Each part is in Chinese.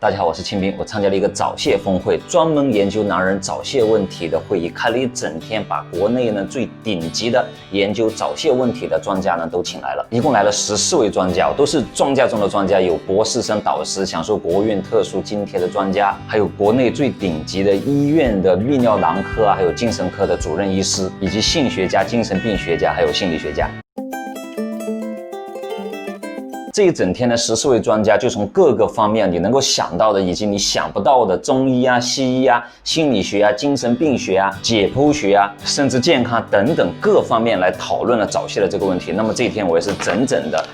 大家好，我是清兵。我参加了一个早泄峰会，专门研究男人早泄问题的会议，开了一整天，把国内呢最顶级的研究早泄问题的专家呢都请来了，一共来了14位专家，都是专家中的专家，有博士生导师，享受国务院特殊津贴的专家，还有国内最顶级的医院的泌尿囊科还有精神科的主任医师，以及性学家、精神病学家还有心理学家。这一整天的14位专家就从各个方面你能够想到的以及你想不到的中医啊、西医啊、心理学啊、精神病学啊、解剖学啊，甚至健康等等各方面来讨论了早泄的这个问题。那么这一天我也是整整的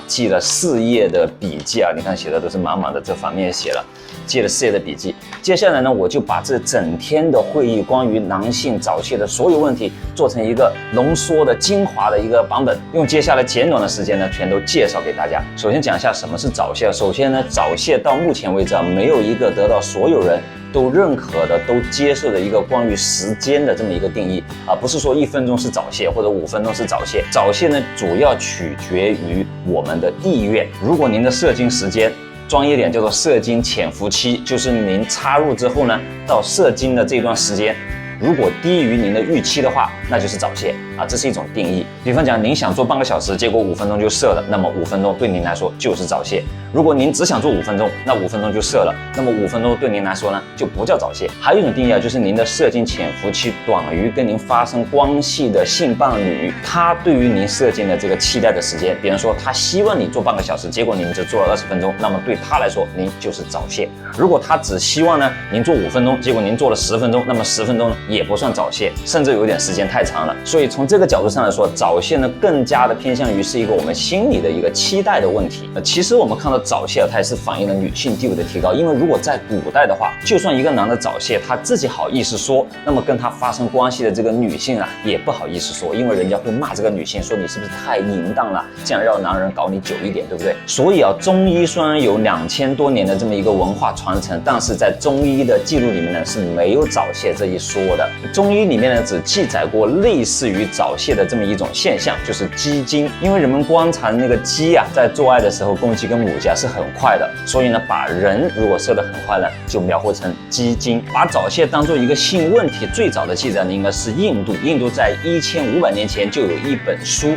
记了4页的笔记啊，你看写的都是满满的，这反面也写了，记了4页的笔记。接下来呢，我就把这整天的会议关于男性早泄的所有问题做成一个浓缩的精华的一个版本，用接下来简短的时间呢，全都介绍给大家。首先讲一下什么是早泄。首先呢，早泄到目前为止没有一个得到所有人都认可的、都接受的一个关于时间的这么一个定义不是说1分钟是早泄或者5分钟是早泄。早泄呢，主要取决于我们的意愿。如果您的射精时间专业点叫做射精潜伏期，就是您插入之后呢，到射精的这段时间，如果低于您的预期的话，那就是早泄这是一种定义。比方讲，您想做半个小时，结果5分钟就射了，那么5分钟对您来说就是早泄。如果您只想做5分钟，那5分钟就射了，那么5分钟对您来说呢，就不叫早泄。还有一种定义就是您的射精潜伏期短于跟您发生关系的性伴侣，他对于您射精的这个期待的时间，比方说他希望你做半个小时，结果您只做了20分钟，那么对他来说您就是早泄。如果他只希望呢您做5分钟，结果您做了10分钟，那么10分钟呢也不算早泄，甚至有点时间太长了。所以从这个角度上来说，早泄呢更加的偏向于是一个我们心理的一个期待的问题。其实我们看到早泄它也是反映了女性地位的提高。因为如果在古代的话，就算一个男的早泄，他自己好意思说，那么跟他发生关系的这个女性也不好意思说，因为人家会骂这个女性，说你是不是太淫荡了，这样让男人搞你久一点，对不对？所以中医虽然有2000多年的这么一个文化传承，但是在中医的记录里面呢是没有早泄这一说的。中医里面呢只记载过类似于早泄的这么一种现象，就是鸡精。因为人们观察那个鸡在做爱的时候，公鸡跟母鸡是很快的，所以呢把人如果射得很快呢，就描绘成鸡精。把早泄当做一个性问题最早的记载呢，应该是印度。印度在1500年前就有一本书，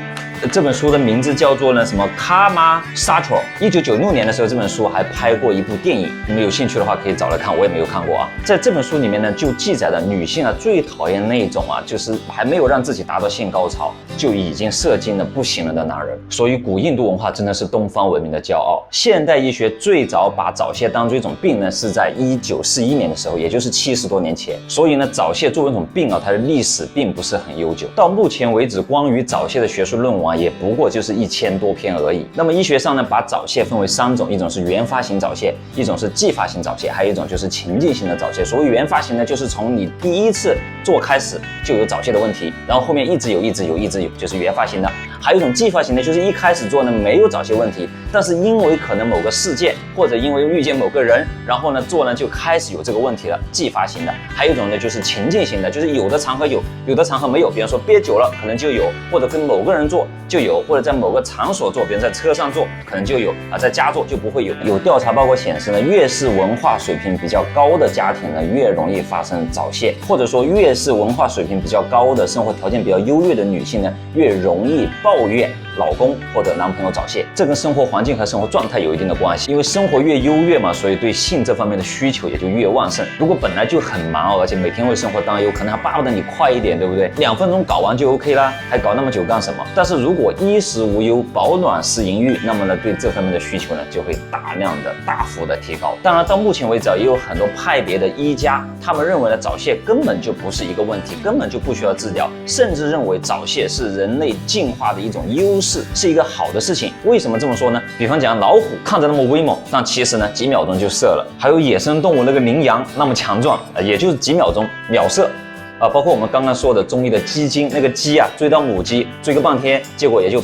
这本书的名字叫做呢什么 Kama Sutra。1996年的时候，这本书还拍过一部电影，你们有兴趣的话可以找来看，我也没有看过在这本书里面呢，就记载了女性最讨厌那种就是还没有让自己达到性高潮就已经射精了不行了的男人。所以古印度文化真的是东方文明的骄傲。现代医学最早把早泄当作一种病呢，是在1941年的时候，也就是70多年前。所以呢，早泄作为一种病它的历史并不是很悠久。到目前为止，关于早泄的学术论文也不过就是1000多篇而已。那么医学上呢，把早泄分为3种，一种是原发型早泄，一种是继发型早泄，还有一种就是情境性的早泄。所谓原发型呢，就是从你第一次做开始就有早泄的问题，然后后面一直有，就是原发型的。还有一种继发型的，就是一开始做呢没有早泄问题，但是因为可能某个事件或者因为遇见某个人，然后呢做呢就开始有这个问题了，继发型的。还有一种呢就是情境型的，就是有的场合有，有的场合没有。比方说憋久了可能就有，或者跟某个人做就有，或者在某个场所做，比如在车上做可能就有在家做就不会有。有调查报告显示呢，越是文化水平比较高的家庭呢，越容易发生早泄，或者说越是文化水平比较高的、生活条件比较优越的女性呢，越容易抱怨老公或者男朋友早泄。这跟生活环境和生活状态有一定的关系，因为生活越优越嘛，所以对性这方面的需求也就越旺盛。如果本来就很忙，而且每天为生活担忧，可能还巴不得你快一点，对不对？2分钟搞完就 OK 啦，还搞那么久干什么？但是如果衣食无忧，保暖思淫欲，那么呢对这方面的需求呢就会大幅的提高。当然到目前为止也有很多派别的医家，他们认为呢早泄根本就不是一个问题，根本就不需要治疗，甚至认为早泄是人类进化的一种优势，是一个好的事情。为什么这么说呢？比方讲老虎看着那么威猛，但其实呢几秒钟就射了。还有野生动物那个羚羊那么强壮，也就是几秒钟秒射。包括我们刚刚说的中医的鸡精，那个鸡啊，追到母鸡追个半天，结果也就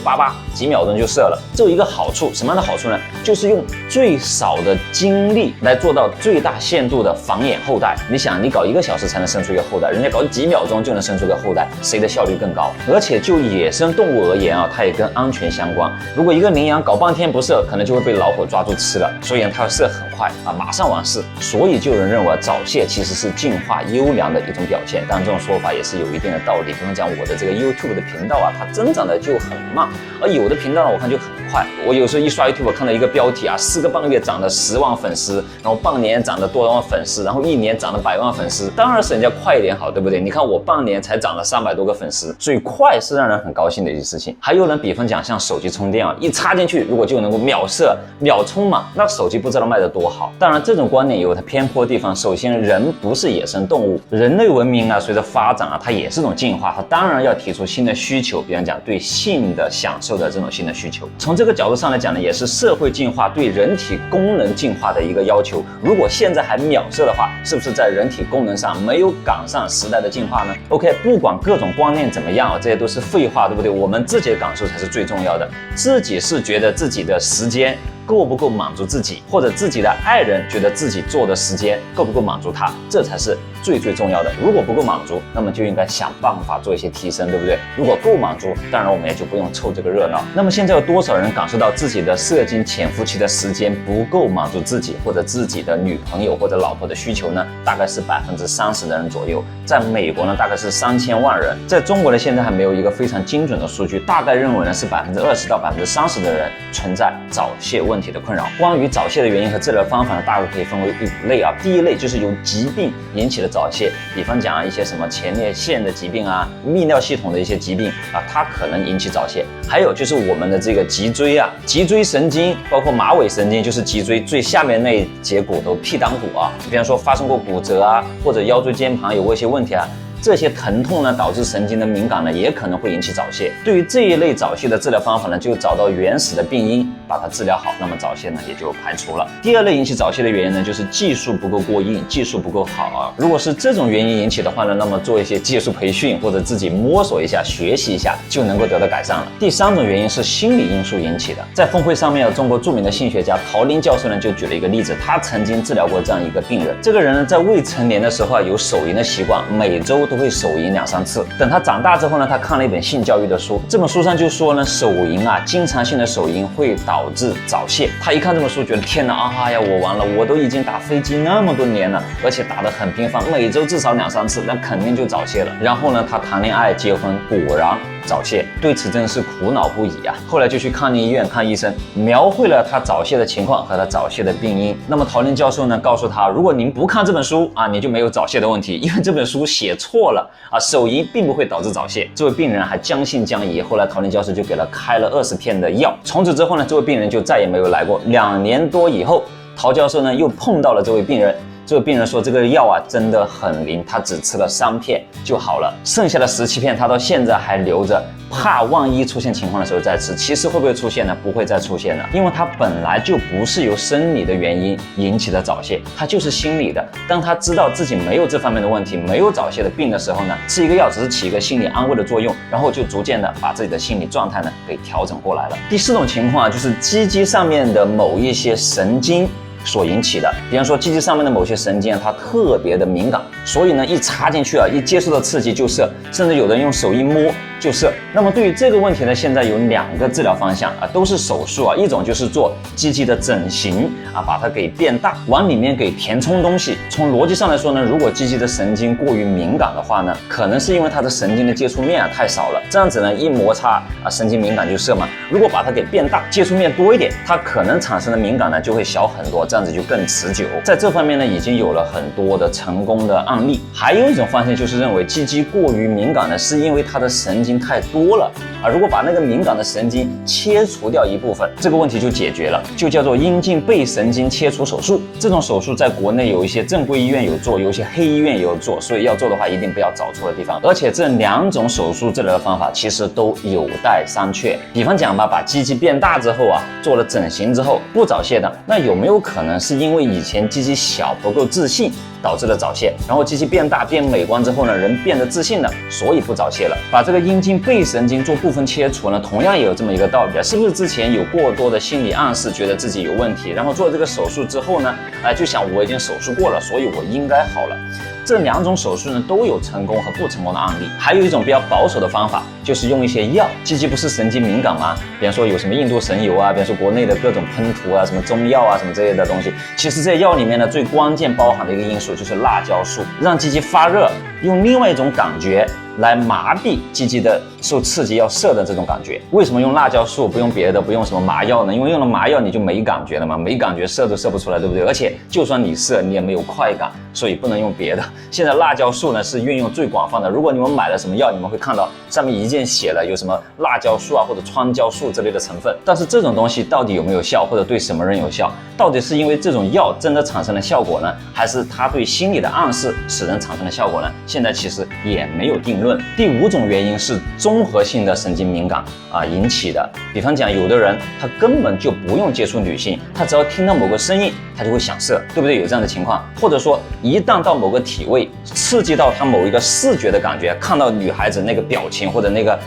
几秒钟就射了。这有一个好处，什么样的好处呢？就是用最少的精力来做到最大限度的繁衍后代。你想，你搞1个小时才能生出一个后代，人家搞几秒钟就能生出个后代，谁的效率更高？而且就野生动物而言啊，它也跟安全相关。如果一个羚羊搞半天不射，可能就会被老虎抓住吃了，所以它要射很快啊，马上完事。所以就有人认为早泄其实是进化优良的一种表现，当然这种说法也是有一定的道理。比方讲我的这个 YouTube 的频道啊，它增长的就很慢，而有的频道呢，我看就很快。我有时候一刷 YouTube 看到一个标题啊，4个半月涨了10万粉丝，然后半年涨了多少万粉丝，然后1年涨了100万粉丝，当然是人家快一点好，对不对？你看我半年才涨了300多个粉丝，所以快是让人很高兴的一件事情。还有人比方讲像手机充电啊，一插进去如果就能够秒射秒充满，那手机不知道卖得多好。当然这种观点有它偏颇的地方，首先人不是野生动物，人类文明啊随着发展啊，它也是种进化，它当然要提出新的需求，比方讲对性的享受的这种新的需求。从这个角度上来讲呢，也是社会进化对人体功能进化的一个要求。如果现在还秒射的话，是不是在人体功能上没有赶上时代的进化呢？ OK， 不管各种观念怎么样啊，这些都是废话，对不对？我们自己的感受才是最重要的。自己是觉得自己的时间够不够满足自己，或者自己的爱人觉得自己做的时间够不够满足他，这才是最重要的。如果不够满足，那么就应该想办法做一些提升，对不对？如果够满足，当然我们也就不用凑这个热闹。那么现在有多少人感受到自己的射精潜伏期的时间不够满足自己或者自己的女朋友或者老婆的需求呢？大概是30%的人左右。在美国呢，大概是3000万人。在中国呢，现在还没有一个非常精准的数据，大概认为呢是20%到30%的人存在早泄问题的困扰。关于早泄的原因和治疗方法呢，大概可以分为5类啊。第一类就是由疾病引起的早泄，比方讲一些什么前列腺的疾病啊、泌尿系统的一些疾病啊，它可能引起早泄。还有就是我们的这个脊椎啊、脊椎神经，包括马尾神经，就是脊椎最下面那一节骨头屁裆骨啊，比方说发生过骨折啊，或者腰椎间盘有过一些问题啊。这些疼痛呢，导致神经的敏感呢，也可能会引起早泄。对于这一类早泄的治疗方法呢，就找到原始的病因，把它治疗好，那么早泄呢也就排除了。第二类引起早泄的原因呢，就是技术不够过硬，技术不够好啊。如果是这种原因引起的话呢，那么做一些技术培训或者自己摸索一下、学习一下，就能够得到改善了。第3种原因是心理因素引起的。在峰会上面，中国著名的性学家陶林教授呢就举了一个例子，他曾经治疗过这样一个病人。这个人呢在未成年的时候啊，有手淫的习惯，每周都会手淫2、3次。等他长大之后呢，他看了一本性教育的书，这本书上就说呢，手淫啊，经常性的手淫会导致早泄。他一看这本书，觉得天哪啊呀，我完了，我都已经打飞机那么多年了，而且打得很频繁，每周至少2、3次，那肯定就早泄了。然后呢，他谈恋爱、结婚，果然早泄，对此真是苦恼不已啊。后来就去康宁医院看医生，描绘了他早泄的情况和他早泄的病因。那么陶林教授呢，告诉他，如果您不看这本书啊，你就没有早泄的问题，因为这本书写错了啊，手淫并不会导致早泄。这位病人还将信将疑，后来陶林教授就给了开了20片的药。从此之后呢，这位病人就再也没有来过。2年多以后，陶教授呢又碰到了这位病人。这个病人说，这个药啊真的很灵，他只吃了3片就好了，剩下的17片他到现在还留着，怕万一出现情况的时候再吃。其实会不会出现呢？不会再出现了，因为他本来就不是由生理的原因引起的早泄，它就是心理的。当他知道自己没有这方面的问题，没有早泄的病的时候呢，吃一个药只是起一个心理安慰的作用，然后就逐渐的把自己的心理状态呢给调整过来了。第4种情况就是鸡鸡上面的某一些神经所引起的，比方说鸡鸡上面的某些神经啊，它特别的敏感，所以呢一插进去啊，一接受到刺激就射，甚至有的人用手一摸就射。那么对于这个问题呢，现在有2个治疗方向啊，都是手术啊，一种就是做鸡鸡的整形啊，把它给变大，往里面给填充东西。从逻辑上来说呢，如果鸡鸡的神经过于敏感的话呢，可能是因为它的神经的接触面太少了，这样子呢一摩擦啊，神经敏感就射嘛。如果把它给变大，接触面多一点，它可能产生的敏感呢就会小很多，这样子就更持久。在这方面呢，已经有了很多的成功的案例。还有一种方向就是认为鸡鸡过于敏感呢，是因为它的神经太多了啊。如果把那个敏感的神经切除掉一部分，这个问题就解决了，就叫做阴茎背神经切除手术。这种手术在国内有一些正规医院有做，有一些黑医院也有做，所以要做的话一定不要找错的地方。而且这2种手术治疗的方法其实都有待商榷。比方讲吧，把鸡鸡变大之后啊，做了整形之后不早泄的，那有没有可能是因为以前鸡鸡小不够自信导致了早泄，然后机器变大变美观之后呢，人变得自信了，所以不早泄了。把这个阴茎背神经做部分切除呢，同样也有这么一个道理，是不是之前有过多的心理暗示，觉得自己有问题，然后做这个手术之后呢，就想我已经手术过了，所以我应该好了。这2种手术呢都有成功和不成功的案例。还有一种比较保守的方法，就是用一些药。鸡鸡不是神经敏感吗？比方说有什么印度神油啊，比方说国内的各种喷涂啊，什么中药啊，什么这类的东西。其实这些药里面呢，最关键包含的一个因素就是辣椒素，让鸡鸡发热，用另外一种感觉来麻痹鸡鸡的受刺激要射的这种感觉。为什么用辣椒素不用别的，不用什么麻药呢？因为用了麻药你就没感觉了嘛，没感觉射都射不出来，对不对？而且就算你射，你也没有快感，所以不能用别的。现在辣椒素呢是运用最广泛的。如果你们买了什么药，你们会看到上面一键写了有什么辣椒素啊或者川椒素之类的成分。但是这种东西到底有没有效，或者对什么人有效？到底是因为这种药真的产生了效果呢，还是它对心理的暗示使人产生了效果呢？现在其实也没有定论。第5种原因是综合性的神经敏感引起的。比方讲，有的人他根本就不用接触女性，他只要听到某个声音，他就会想射，对不对？有这样的情况。或者说，一旦到某个体位，刺激到他某一个视觉的感觉，看到女孩子那个表情或者那个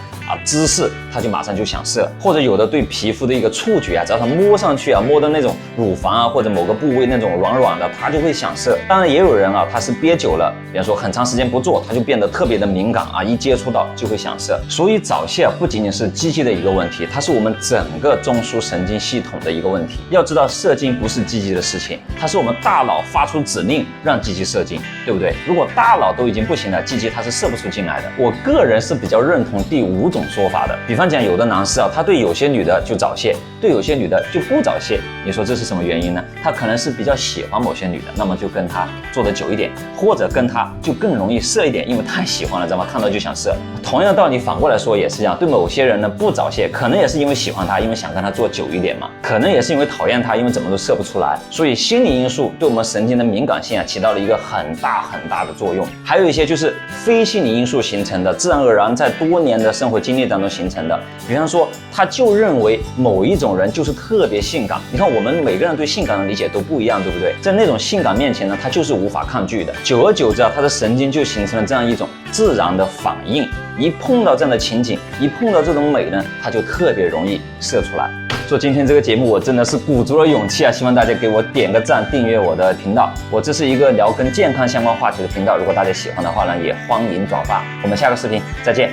姿势，他就马上就想射。或者有的对皮肤的一个触觉只要他摸上去摸的那种乳房或者某个部位那种软软的，他就会想射。当然也有人他是憋久了，比方说很长时间不做，他就变得特别的敏感一接触到就会想射。所以早泄不仅仅是鸡鸡的一个问题，它是我们整个中枢神经系统的一个问题。要知道射精不是鸡鸡的事情，它是我们大脑发出指令让鸡鸡射精，对不对？如果大脑都已经不行了，鸡鸡它是射不出精来的。我个人是比较认同第5种说法的。比方讲，有的男士他对有些女的就早泄，对有些女的就不早泄。你说这是什么原因呢？他可能是比较喜欢某些女的，那么就跟他做得久一点，或者跟他就更容易射一点，因为太喜欢了，知道吗？看到就想射。同样的道理反过来说也是这样，对某些人呢不早泄，可能也是因为喜欢他，因为想跟他做久一点嘛，可能也是因为讨厌他，因为怎么都射不出来。所以心理因素对我们神经的敏感性起到了一个很大的作用。还有一些就是非心理因素形成的，自然而然在多年的生活经历当中形成的。比方说，他就认为某一种人就是特别性感。你看我们每个人对性感的理解都不一样，对不对？在那种性感面前呢，他就是无法抗拒的。久而久之他的神经就形成了这样一种自然的反应，一碰到这样的情景，一碰到这种美呢，他就特别容易射出来。做今天这个节目，我真的是鼓足了勇气希望大家给我点个赞，订阅我的频道。这是一个聊跟健康相关话题的频道，如果大家喜欢的话呢，也欢迎转发。我们下个视频再见。